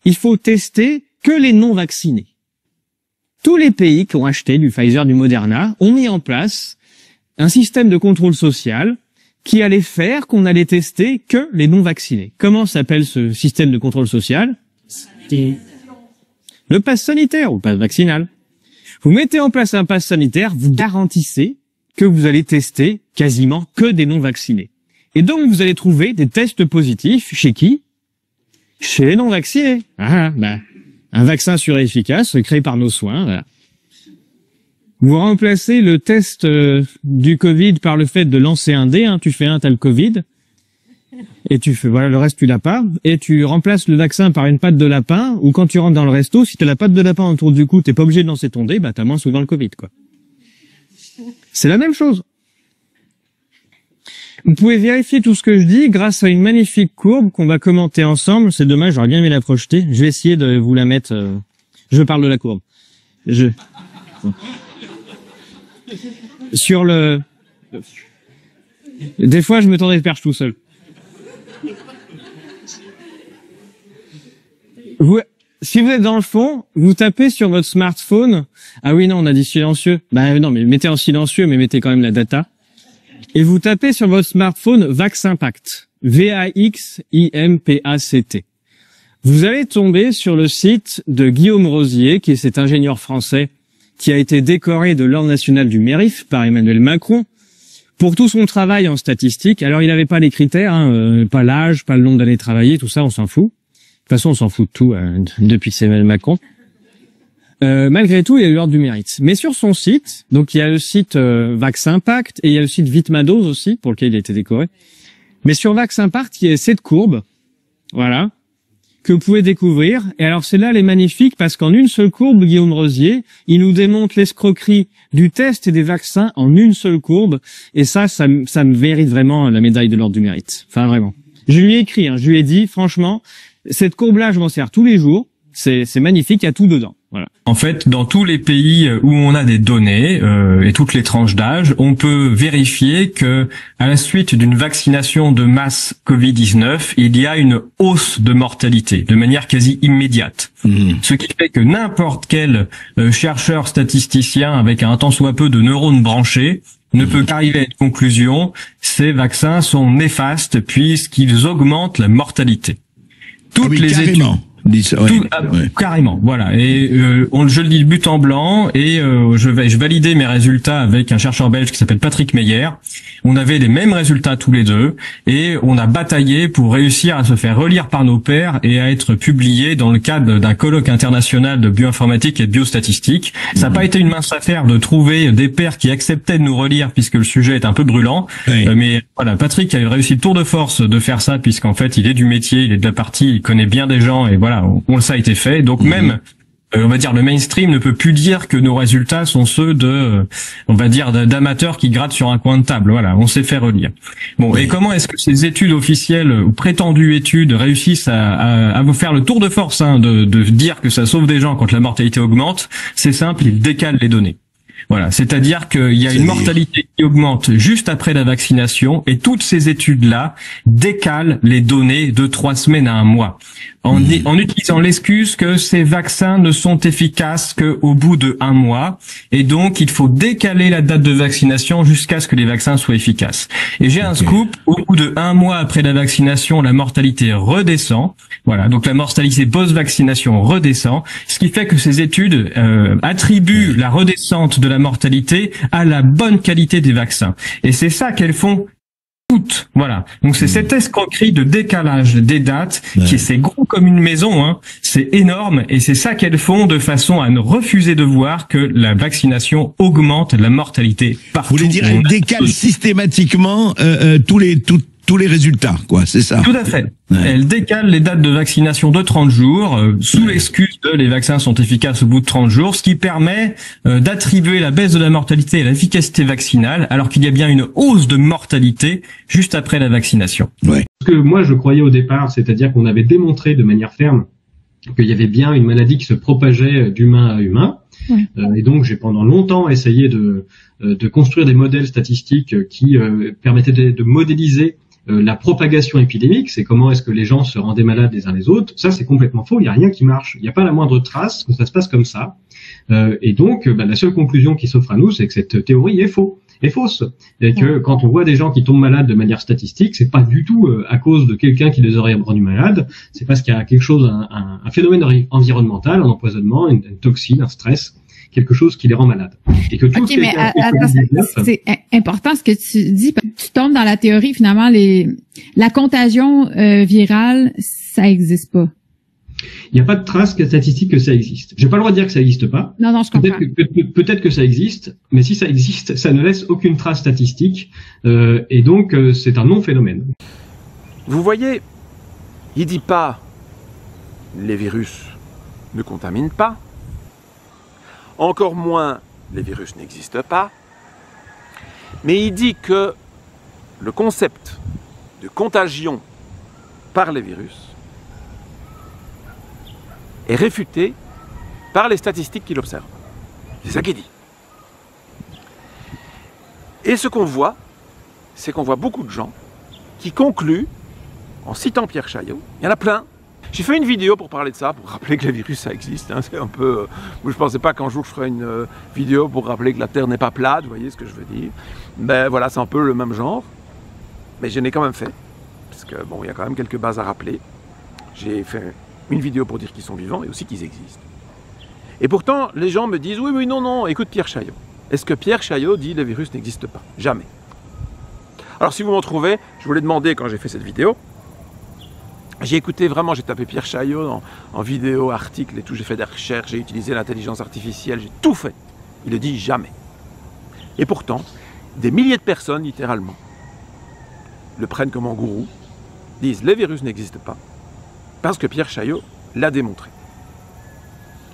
il faut tester que les non-vaccinés. Tous les pays qui ont acheté du Pfizer, du Moderna, ont mis en place un système de contrôle social qui allait faire qu'on allait tester que les non-vaccinés. Comment s'appelle ce système de contrôle social? Le pass sanitaire ou le pass vaccinal. Vous mettez en place un pass sanitaire, vous garantissez que vous allez tester quasiment que des non-vaccinés. Et donc vous allez trouver des tests positifs chez qui? Chez les non-vaccinés. Un vaccin sûr et efficace créé par nos soins, voilà. Vous remplacez le test du Covid par le fait de lancer un dé, tu fais un, t'as le Covid, et tu fais, voilà, le reste tu l'as pas, et tu remplaces le vaccin par une patte de lapin, ou quand tu rentres dans le resto, si t'as la patte de lapin autour du cou, t'es pas obligé de lancer ton dé, t'as moins souvent le Covid, quoi. C'est la même chose. Vous pouvez vérifier tout ce que je dis grâce à une magnifique courbe qu'on va commenter ensemble, c'est dommage, j'aurais bien aimé la projeter, je vais essayer de vous la mettre, je parle de la courbe. Sur le... Des fois, je me tends des perches tout seul. Si vous êtes dans le fond, vous tapez sur votre smartphone. Ah oui, non, on a dit silencieux. Non, mais mettez en silencieux, mais mettez quand même la data. Et vous tapez sur votre smartphone VaxImpact. V-A-X-I-M-P-A-C-T. Vous allez tomber sur le site de Guillaume Rosier, qui est cet ingénieur français qui a été décoré de l'Ordre national du mérite par Emmanuel Macron pour tout son travail en statistique. Alors, il n'avait pas les critères, pas l'âge, pas le nombre d'années travaillées, tout ça, on s'en fout. De toute façon, on s'en fout de tout depuis que c'est Emmanuel Macron. Malgré tout, il y a eu l'Ordre du mérite. Mais sur son site, donc il y a le site VaxImpact et il y a le site VitMaDose aussi, pour lequel il a été décoré. Mais sur VaccinPart, il y a cette courbe, voilà, que vous pouvez découvrir. Et alors celle-là, elle est magnifique parce qu'en une seule courbe, Guillaume Rosier, il nous démontre l'escroquerie du test et des vaccins en une seule courbe. Et ça me mérite vraiment la médaille de l'ordre du mérite. Enfin, vraiment. Je lui ai écrit, je lui ai dit, franchement, cette courbe-là, je m'en sers tous les jours. C'est magnifique, il y a tout dedans. Voilà. En fait, dans tous les pays où on a des données et toutes les tranches d'âge, on peut vérifier que à la suite d'une vaccination de masse Covid-19, il y a une hausse de mortalité de manière quasi immédiate. Ce qui fait que n'importe quel chercheur statisticien avec un tant soit peu de neurones branchés ne peut qu'arriver à une conclusion: ces vaccins sont néfastes puisqu'ils augmentent la mortalité. Toutes les carrément. études Ouais. Carrément, voilà. Et je le dis de but en blanc, et je validais mes résultats avec un chercheur belge qui s'appelle Patrick Meyer. On avait les mêmes résultats tous les deux, et on a bataillé pour réussir à se faire relire par nos pairs et à être publié dans le cadre d'un colloque international de bioinformatique et de biostatistique. Ça n'a pas été une mince affaire de trouver des pairs qui acceptaient de nous relire puisque le sujet est un peu brûlant. Oui. Mais voilà, Patrick a réussi le tour de force de faire ça puisqu'en fait il est du métier, il est de la partie, il connaît bien des gens, et voilà. Ça a été fait. Donc même, on va dire, le mainstream ne peut plus dire que nos résultats sont ceux de, on va dire, d'amateurs qui grattent sur un coin de table. Voilà, on s'est fait relire. Bon, et comment est-ce que ces études officielles ou prétendues études réussissent à vous faire le tour de force de dire que ça sauve des gens quand la mortalité augmente? C'est simple, ils décalent les données. Voilà, c'est-à-dire qu'il y a une mortalité qui augmente juste après la vaccination, et toutes ces études-là décalent les données de 3 semaines à 1 mois, en utilisant l'excuse que ces vaccins ne sont efficaces qu'au bout de 1 mois, et donc il faut décaler la date de vaccination jusqu'à ce que les vaccins soient efficaces. Et j'ai un scoop: au bout de 1 mois après la vaccination, la mortalité redescend. Voilà, donc la mortalité post-vaccination redescend, ce qui fait que ces études attribuent la redescente de la mortalité à la bonne qualité des vaccins. Et c'est ça qu'elles font toutes. Voilà. Donc c'est cette escroquerie de décalage des dates c'est gros comme une maison, c'est énorme, et c'est ça qu'elles font de façon à ne refuser de voir que la vaccination augmente la mortalité partout. Vous voulez dire, elles décalent systématiquement tous les résultats, quoi, c'est ça? Tout à fait. Ouais. Elle décale les dates de vaccination de 30 jours, sous l'excuse que les vaccins sont efficaces au bout de 30 jours, ce qui permet d'attribuer la baisse de la mortalité à l'efficacité vaccinale, alors qu'il y a bien une hausse de mortalité juste après la vaccination. Ouais. Ce que moi je croyais au départ, c'est-à-dire qu'on avait démontré de manière ferme qu'il y avait bien une maladie qui se propageait d'humain à humain. Et donc j'ai pendant longtemps essayé de construire des modèles statistiques qui permettaient de modéliser la propagation épidémique, c'est comment est-ce que les gens se rendaient malades les uns les autres. Ça, c'est complètement faux, il n'y a rien qui marche. Il n'y a pas la moindre trace que ça se passe comme ça. Et donc, la seule conclusion qui s'offre à nous, c'est que cette théorie est fausse. Et que quand on voit des gens qui tombent malades de manière statistique, c'est pas du tout à cause de quelqu'un qui les aurait rendus malades, c'est parce qu'il y a quelque chose, un phénomène environnemental, un empoisonnement, une toxine, un stress, quelque chose qui les rend malades. Et que tout c'est important ce que tu dis. Tu tombes dans la théorie, finalement, la contagion virale, ça n'existe pas. Il n'y a pas de trace statistique que ça existe. J'ai pas le droit de dire que ça n'existe pas. Non, je comprends. Peut-être que ça existe, mais si ça existe, ça ne laisse aucune trace statistique, et donc c'est un non-phénomène. Vous voyez, il dit pas les virus ne contaminent pas. Encore moins, les virus n'existent pas. Mais il dit que le concept de contagion par les virus est réfuté par les statistiques qu'il observe. C'est ça qu'il dit. Et ce qu'on voit, c'est qu'on voit beaucoup de gens qui concluent, en citant Pierre Chaillot, il y en a plein. J'ai fait une vidéo pour parler de ça, pour rappeler que les virus ça existe. C'est un peu. Je ne pensais pas qu'un jour je ferais une vidéo pour rappeler que la Terre n'est pas plate, vous voyez ce que je veux dire. Mais voilà, c'est un peu le même genre. Mais je l'ai quand même fait. Parce que bon, il y a quand même quelques bases à rappeler. J'ai fait une vidéo pour dire qu'ils sont vivants et aussi qu'ils existent. Et pourtant, les gens me disent oui, non, écoute Pierre Chaillot. Est-ce que Pierre Chaillot dit les virus n'existent pas? Jamais. Alors si vous m'en trouvez, je vous l'ai demandé quand j'ai fait cette vidéo. J'ai écouté vraiment, j'ai tapé Pierre Chaillot en vidéo, article et tout, j'ai fait des recherches, j'ai utilisé l'intelligence artificielle, j'ai tout fait. Il ne dit jamais. Et pourtant, des milliers de personnes, littéralement, le prennent comme un gourou, disent les virus n'existent pas, parce que Pierre Chaillot l'a démontré.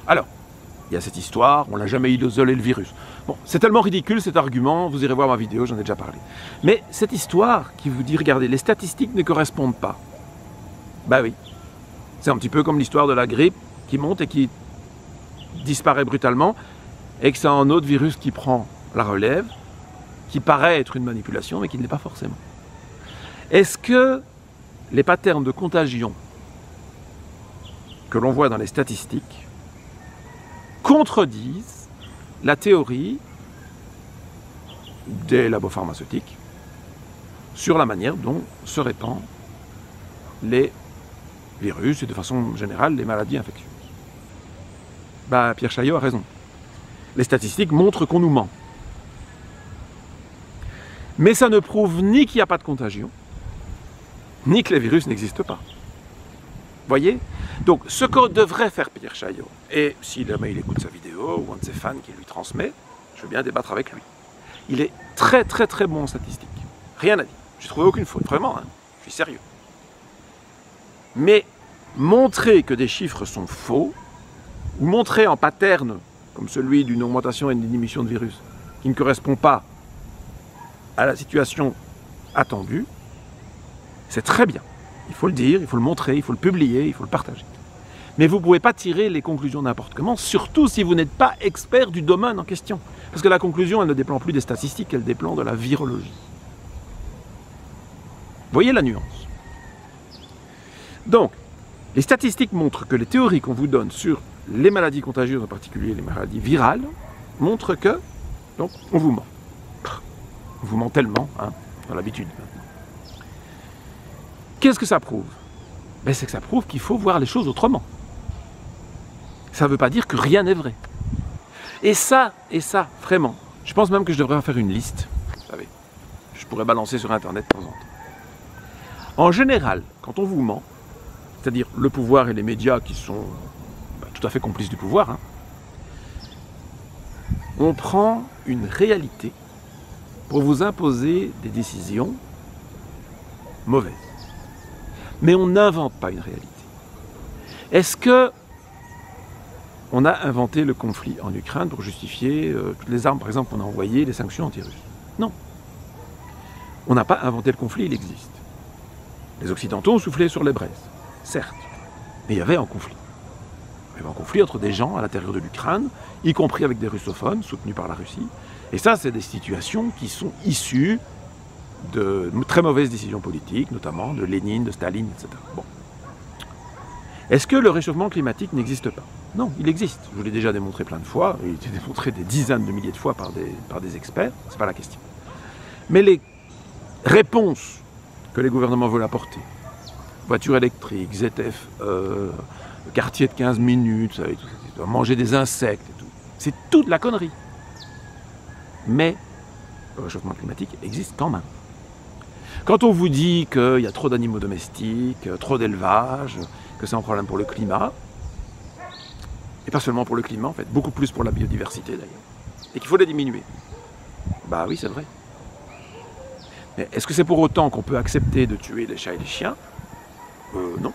Alors, il y a cette histoire, on l'a jamais isolé le virus. Bon, c'est tellement ridicule cet argument, vous irez voir ma vidéo, j'en ai déjà parlé. Mais cette histoire qui vous dit, regardez, les statistiques ne correspondent pas. Bah oui, c'est un petit peu comme l'histoire de la grippe qui monte et qui disparaît brutalement, et que c'est un autre virus qui prend la relève, qui paraît être une manipulation, mais qui ne l'est pas forcément. Est-ce que les patterns de contagion que l'on voit dans les statistiques contredisent la théorie des labos pharmaceutiques sur la manière dont se répandent les virus et de façon générale les maladies infectieuses? Bah, Pierre Chaillot a raison. Les statistiques montrent qu'on nous ment. Mais ça ne prouve ni qu'il n'y a pas de contagion, ni que les virus n'existent pas. Voyez? Donc, ce que devrait faire Pierre Chaillot, et si jamais il écoute sa vidéo, ou un de ses fans qui lui transmet, je veux bien débattre avec lui. Il est très très très bon en statistique. Rien à dire. Je n'ai trouvé aucune faute, vraiment, hein. Je suis sérieux. Mais montrer que des chiffres sont faux, ou montrer en pattern, comme celui d'une augmentation et d'une diminution de virus, qui ne correspond pas à la situation attendue, c'est très bien. Il faut le dire, il faut le montrer, il faut le publier, il faut le partager. Mais vous ne pouvez pas tirer les conclusions n'importe comment, surtout si vous n'êtes pas expert du domaine en question. Parce que la conclusion, elle ne dépend plus des statistiques, elle dépend de la virologie. Voyez la nuance. Donc, les statistiques montrent que les théories qu'on vous donne sur les maladies contagieuses, en particulier les maladies virales, montrent que, donc, on vous ment. On vous ment tellement, hein, dans l'habitude. Qu'est-ce que ça prouve? Ben, c'est que ça prouve qu'il faut voir les choses autrement. Ça ne veut pas dire que rien n'est vrai. Et ça, vraiment, je pense même que je devrais en faire une liste, vous savez. Je pourrais balancer sur Internet de temps en temps. En général, quand on vous ment, c'est-à-dire le pouvoir et les médias qui sont tout à fait complices du pouvoir, hein, on prend une réalité pour vous imposer des décisions mauvaises. Mais on n'invente pas une réalité. Est-ce que on a inventé le conflit en Ukraine pour justifier toutes les armes, par exemple, qu'on a envoyées, les sanctions anti-russes? Non. On n'a pas inventé le conflit, il existe. Les Occidentaux ont soufflé sur les braises, certes. Mais il y avait un conflit. Il y avait un conflit entre des gens à l'intérieur de l'Ukraine, y compris avec des russophones soutenus par la Russie. Et ça, c'est des situations qui sont issues de très mauvaises décisions politiques, notamment de Lénine, de Staline, etc. Bon. Est-ce que le réchauffement climatique n'existe pas? Non, il existe. Je vous l'ai déjà démontré plein de fois, il a été démontré des dizaines de milliers de fois par des experts, c'est pas la question. Mais les réponses que les gouvernements veulent apporter, voitures électriques, ZF, quartier de 15 minutes, vous savez, tout, manger des insectes et tout, c'est toute la connerie. Mais le réchauffement climatique existe quand même. Quand on vous dit qu'il y a trop d'animaux domestiques, trop d'élevage, que c'est un problème pour le climat, et pas seulement pour le climat en fait, beaucoup plus pour la biodiversité d'ailleurs, et qu'il faut les diminuer. Bah oui, c'est vrai. Mais est-ce que c'est pour autant qu'on peut accepter de tuer les chats et les chiens? Non.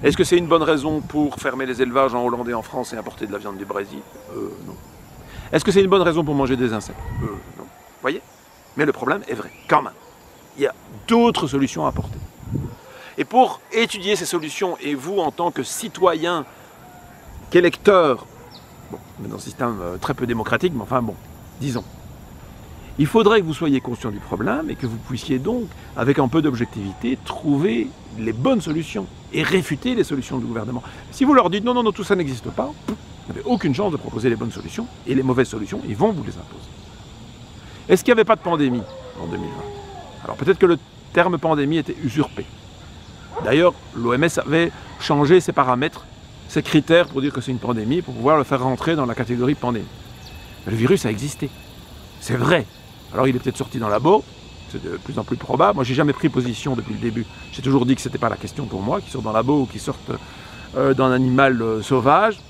Est-ce que c'est une bonne raison pour fermer les élevages en Hollande et en France et importer de la viande du Brésil? Non. Est-ce que c'est une bonne raison pour manger des insectes? Non. Vous voyez? Mais le problème est vrai, quand même. Il y a d'autres solutions à apporter. Et pour étudier ces solutions, et vous en tant que citoyen, qu'électeur, bon, on est dans un système très peu démocratique, mais enfin bon, disons, il faudrait que vous soyez conscient du problème et que vous puissiez donc, avec un peu d'objectivité, trouver les bonnes solutions et réfuter les solutions du gouvernement. Si vous leur dites non, non, non, tout ça n'existe pas, vous n'avez aucune chance de proposer les bonnes solutions, et les mauvaises solutions, ils vont vous les imposer. Est-ce qu'il n'y avait pas de pandémie en 2020? Alors peut-être que le terme pandémie était usurpé. D'ailleurs, l'OMS avait changé ses paramètres, ses critères pour dire que c'est une pandémie, pour pouvoir le faire rentrer dans la catégorie pandémie. Mais le virus a existé. C'est vrai. Alors il est peut-être sorti dans le labo, c'est de plus en plus probable. Moi, j'ai jamais pris position depuis le début. J'ai toujours dit que ce n'était pas la question pour moi, qu'il sorte dans le labo ou qu'il sorte d'un animal sauvage.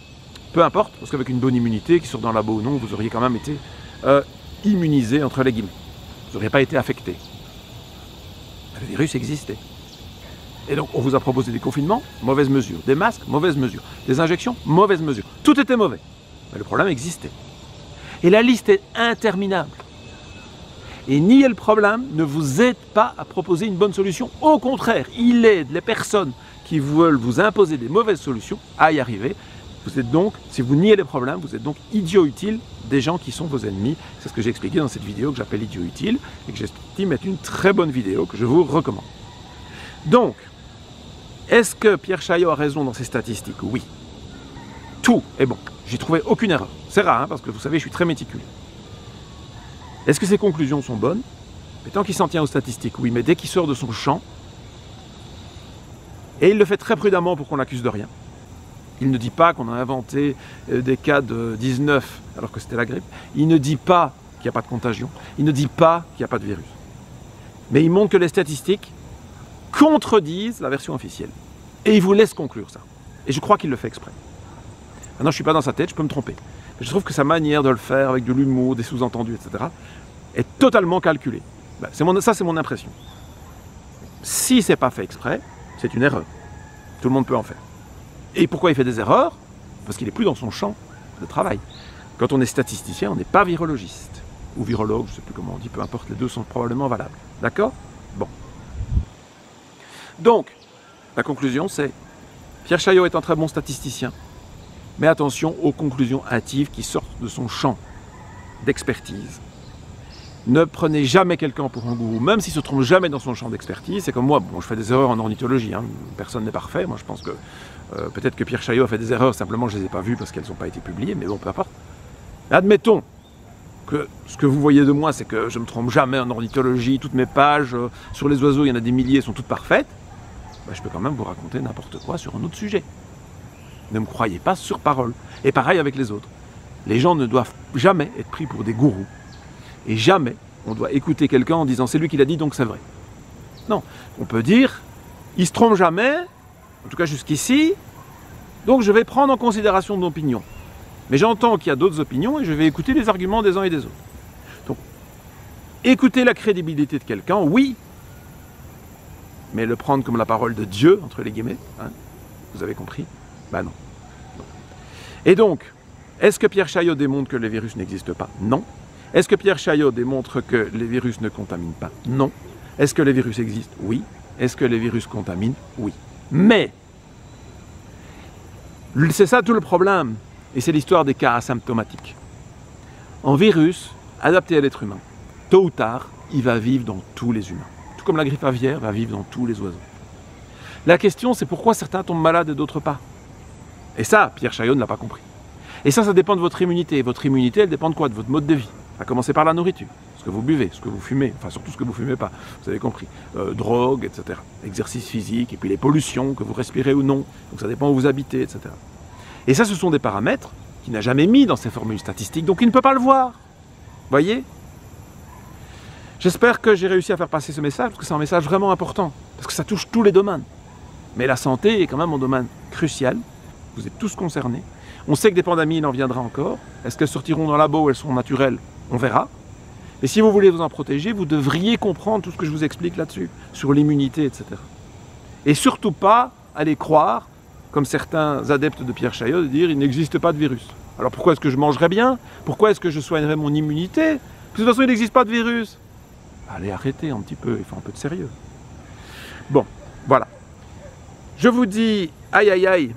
Peu importe, parce qu'avec une bonne immunité, qu'il sorte dans le labo ou non, vous auriez quand même été immunisé, entre les guillemets. Vous n'auriez pas été affecté. Le virus existait. Et donc, on vous a proposé des confinements, mauvaise mesure. Des masques, mauvaise mesure. Des injections, mauvaise mesure. Tout était mauvais. Mais le problème existait. Et la liste est interminable. Et nier le problème ne vous aide pas à proposer une bonne solution. Au contraire, il aide les personnes qui veulent vous imposer des mauvaises solutions à y arriver. Vous êtes donc, si vous niez les problèmes, vous êtes donc idiot utile des gens qui sont vos ennemis. C'est ce que j'ai expliqué dans cette vidéo que j'appelle idiot utile et que j'estime être une très bonne vidéo que je vous recommande. Donc, est-ce que Pierre Chaillot a raison dans ses statistiques? Oui. Tout est bon. J'ai trouvé aucune erreur. C'est rare, hein, parce que vous savez, je suis très méticuleux. Est-ce que ses conclusions sont bonnes? Mais tant qu'il s'en tient aux statistiques, oui. Mais dès qu'il sort de son champ, et il le fait très prudemment pour qu'on l'accuse de rien. Il ne dit pas qu'on a inventé des cas de 19 alors que c'était la grippe. Il ne dit pas qu'il n'y a pas de contagion. Il ne dit pas qu'il n'y a pas de virus. Mais il montre que les statistiques contredisent la version officielle. Et il vous laisse conclure ça. Et je crois qu'il le fait exprès. Maintenant, je ne suis pas dans sa tête, je peux me tromper. Mais je trouve que sa manière de le faire, avec de l'humour, des sous-entendus, etc., est totalement calculée. Ben, ça, c'est mon impression. Si ce n'est pas fait exprès, c'est une erreur. Tout le monde peut en faire. Et pourquoi il fait des erreurs? Parce qu'il n'est plus dans son champ de travail. Quand on est statisticien, on n'est pas virologiste. Ou virologue, je ne sais plus comment on dit, peu importe, les deux sont probablement valables. D'accord? Bon. Donc, la conclusion, c'est Pierre Chaillot est un très bon statisticien, mais attention aux conclusions hâtives qui sortent de son champ d'expertise. Ne prenez jamais quelqu'un pour un gourou, même s'il ne se trompe jamais dans son champ d'expertise. C'est comme moi, bon, je fais des erreurs en ornithologie, hein. Personne n'est parfait. Moi, je pense que peut-être que Pierre Chaillot a fait des erreurs, simplement je ne les ai pas vues parce qu'elles n'ont pas été publiées, mais bon, peu importe. Admettons que ce que vous voyez de moi, c'est que je ne me trompe jamais en ornithologie, toutes mes pages sur les oiseaux, il y en a des milliers, sont toutes parfaites. Ben, je peux quand même vous raconter n'importe quoi sur un autre sujet. Ne me croyez pas sur parole. Et pareil avec les autres. Les gens ne doivent jamais être pris pour des gourous. Et jamais on doit écouter quelqu'un en disant c'est lui qui l'a dit donc c'est vrai. Non, on peut dire il se trompe jamais, en tout cas jusqu'ici, donc je vais prendre en considération ton opinion. Mais j'entends qu'il y a d'autres opinions et je vais écouter les arguments des uns et des autres. Donc, écouter la crédibilité de quelqu'un, oui, mais le prendre comme la parole de Dieu, entre les guillemets, hein, vous avez compris? Ben non. Et donc, est-ce que Pierre Chaillot démontre que les virus n'existent pas? Non. Est-ce que Pierre Chaillot démontre que les virus ne contaminent pas? Non. Est-ce que les virus existent? Oui. Est-ce que les virus contaminent? Oui. Mais, c'est ça tout le problème, et c'est l'histoire des cas asymptomatiques. Un virus, adapté à l'être humain, tôt ou tard, il va vivre dans tous les humains. Tout comme la grippe aviaire va vivre dans tous les oiseaux. La question, c'est pourquoi certains tombent malades et d'autres pas. Et ça, Pierre Chaillot ne l'a pas compris. Et ça dépend de votre immunité. Votre immunité, elle dépend de quoi? De votre mode de vie. À commencer par la nourriture, ce que vous buvez, ce que vous fumez, enfin surtout ce que vous ne fumez pas, vous avez compris. Drogue, etc. Exercice physique, et puis les pollutions, que vous respirez ou non. Donc ça dépend où vous habitez, etc. Et ça, ce sont des paramètres qu'il n'a jamais mis dans ses formules statistiques, donc il ne peut pas le voir. Voyez? J'espère que j'ai réussi à faire passer ce message, parce que c'est un message vraiment important, parce que ça touche tous les domaines. Mais la santé est quand même un domaine crucial. Vous êtes tous concernés. On sait que des pandémies, il en viendra encore. Est-ce qu'elles sortiront dans le labo ou elles seront naturelles? On verra. Et si vous voulez vous en protéger, vous devriez comprendre tout ce que je vous explique là-dessus, sur l'immunité, etc. Et surtout pas aller croire, comme certains adeptes de Pierre Chaillot, de dire il n'existe pas de virus. Alors pourquoi est-ce que je mangerais bien? Pourquoi est-ce que je soignerais mon immunité? Parce que de toute façon, il n'existe pas de virus. Allez, arrêtez un petit peu, il faut un peu de sérieux. Bon, voilà. Je vous dis, aïe aïe aïe,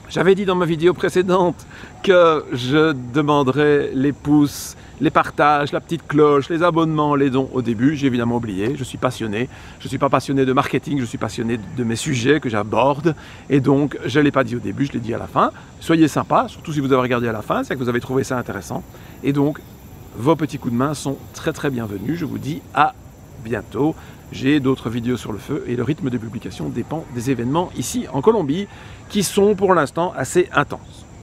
j'avais dit dans ma vidéo précédente que je demanderais les pouces, les partages, la petite cloche, les abonnements, les dons au début. J'ai évidemment oublié, je suis passionné. Je ne suis pas passionné de marketing, je suis passionné de mes sujets que j'aborde. Et donc, je ne l'ai pas dit au début, je l'ai dit à la fin. Soyez sympa, surtout si vous avez regardé à la fin, c'est que vous avez trouvé ça intéressant. Et donc, vos petits coups de main sont très très bienvenus. Je vous dis à bientôt. J'ai d'autres vidéos sur le feu et le rythme de publication dépend des événements ici en Colombie qui sont pour l'instant assez intenses.